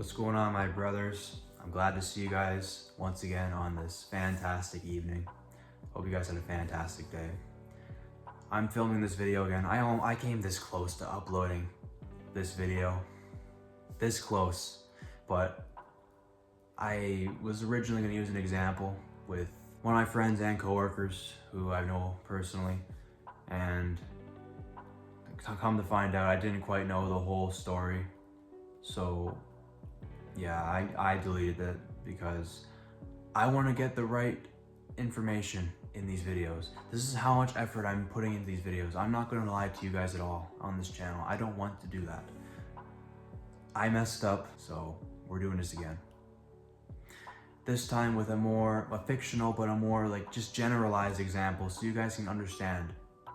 What's going on, my brothers? I'm glad to see you guys once again on this fantastic evening. Hope you guys had a fantastic day. I'm filming this video again. I came this close to uploading this video. This close, but I was originally going to use an example with one of my friends and coworkers who I know personally, and come to find out I didn't quite know the whole story. So yeah, I deleted it because I want to get the right information in these videos. This is how much effort I'm putting into these videos. I'm not going to lie to you guys at all on this channel. I don't want to do that. I messed up, so we're doing this again. This time with a fictional, but a more like just generalized example so you guys can understand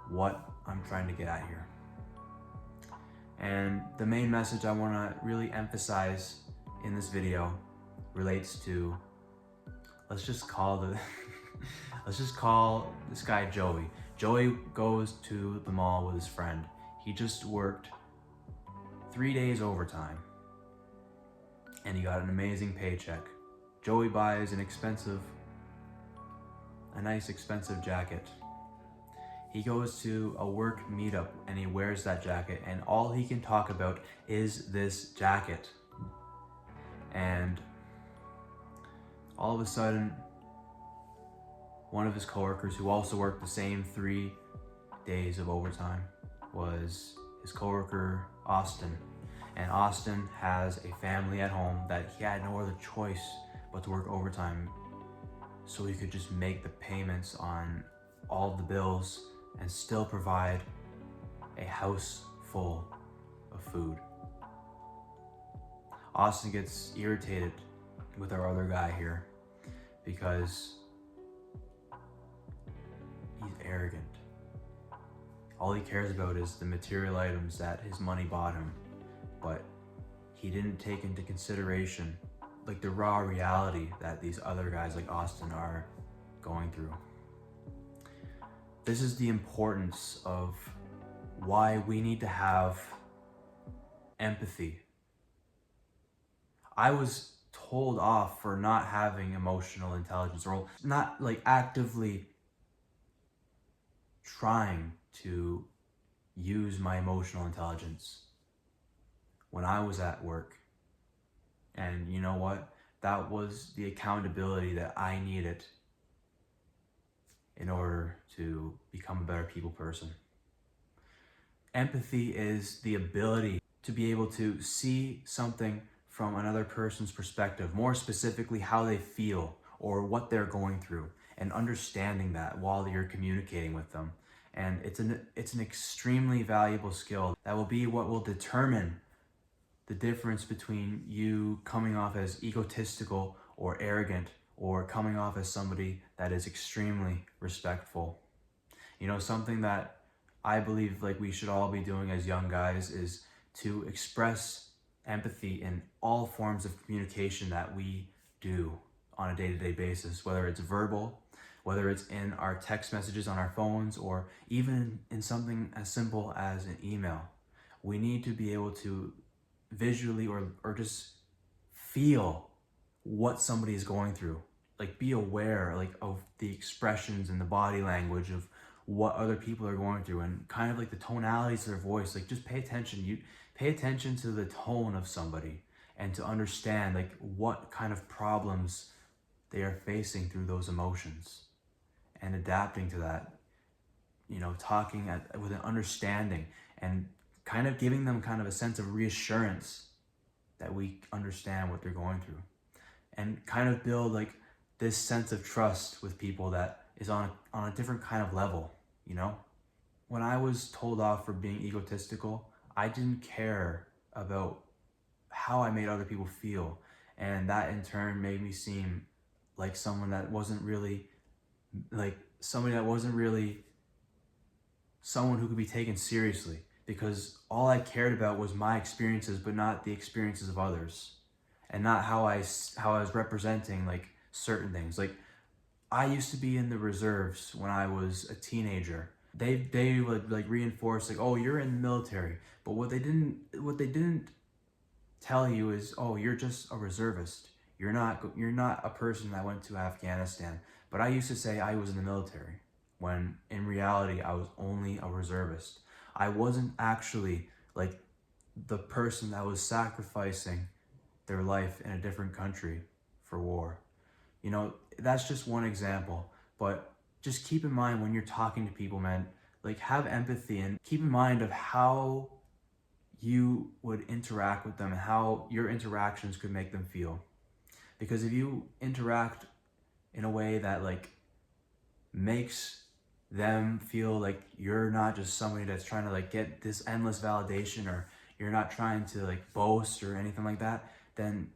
what I'm trying to get at here. And the main message I want to really emphasize in this video relates to, let's just call this guy Joey. Joey goes to the mall with his friend. He just worked 3 days overtime and he got an amazing paycheck. Joey buys a nice expensive jacket. He goes to a work meetup and he wears that jacket, and all he can talk about is this jacket. And all of a sudden, one of his coworkers who also worked the same 3 days of overtime was his coworker, Austin. And Austin has a family at home that he had no other choice but to work overtime so he could just make the payments on all of the bills and still provide a house full of food. Austin gets irritated with our other guy here because he's arrogant. All he cares about is the material items that his money bought him, but he didn't take into consideration like the raw reality that these other guys like Austin are going through. This is the importance of why we need to have empathy. I was told off for not having emotional intelligence, or not like actively trying to use my emotional intelligence when I was at work. And you know what? That was the accountability that I needed in order to become a better people person. Empathy is the ability to be able to see something from another person's perspective, more specifically how they feel or what they're going through, and understanding that while you're communicating with them. And it's an extremely valuable skill that will be what will determine the difference between you coming off as egotistical or arrogant, or coming off as somebody that is extremely respectful. You know, something that I believe like we should all be doing as young guys is to express empathy in all forms of communication that we do on a day-to-day basis, whether it's verbal, whether it's in our text messages on our phones, or even in something as simple as an email. We need to be able to visually or just feel what somebody is going through. Like, be aware like of the expressions and the body language of what other people are going through, and kind of like the tonalities of their voice. Like, just pay attention. You pay attention to the tone of somebody and to understand like what kind of problems they are facing through those emotions, and adapting to that, you know, talking with an understanding and kind of giving them kind of a sense of reassurance that we understand what they're going through, and kind of build like this sense of trust with people that is on a different kind of level, you know? When I was told off for being egotistical, I didn't care about how I made other people feel, and that in turn made me seem like someone that wasn't really someone who could be taken seriously, because all I cared about was my experiences, but not the experiences of others, and not how I was representing like certain things. Like, I used to be in the reserves when I was a teenager. They would like reinforce like, oh, you're in the military, but what they didn't tell you is, oh, you're just a reservist. You're not a person that went to Afghanistan. But I used to say I was in the military, when in reality I was only a reservist. I wasn't actually like the person that was sacrificing their life in a different country for war. You know, that's just one example. But just keep in mind when you're talking to people, man, like have empathy and keep in mind of how you would interact with them and how your interactions could make them feel. Because if you interact in a way that like makes them feel like you're not just somebody that's trying to like get this endless validation, or you're not trying to like boast or anything like that, then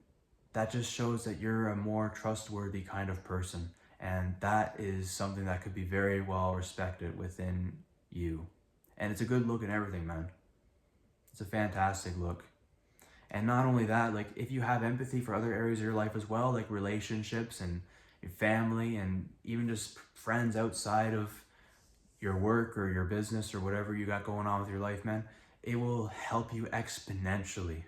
that just shows that you're a more trustworthy kind of person. And that is something that could be very well respected within you. And it's a good look and everything, man. It's a fantastic look. And not only that, like if you have empathy for other areas of your life as well, like relationships and your family and even just friends outside of your work or your business or whatever you got going on with your life, man, it will help you exponentially.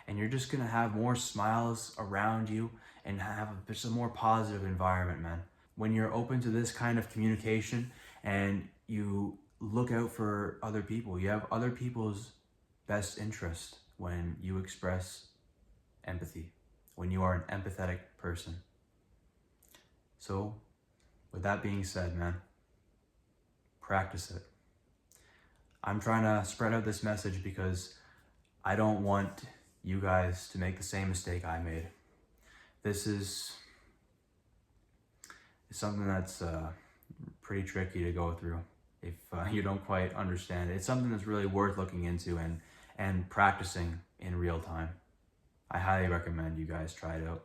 And you're just gonna have more smiles around you and have just a more positive environment, man. When you're open to this kind of communication and you look out for other people, you have other people's best interest when you express empathy, when you are an empathetic person. So, with that being said, man, practice it. I'm trying to spread out this message because I don't want you guys to make the same mistake I made. This is something that's pretty tricky to go through if you don't quite understand it. It's something that's really worth looking into and practicing in real time. I highly recommend you guys try it out.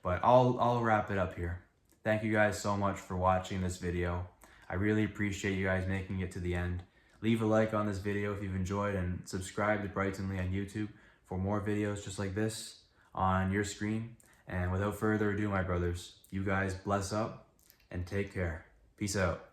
But I'll wrap it up here. Thank you guys so much for watching this video. I really appreciate you guys making it to the end. Leave a like on this video if you've enjoyed, and subscribe to Brightonly on YouTube for more videos just like this on your screen. And without further ado, my brothers, you guys bless up and take care. Peace out.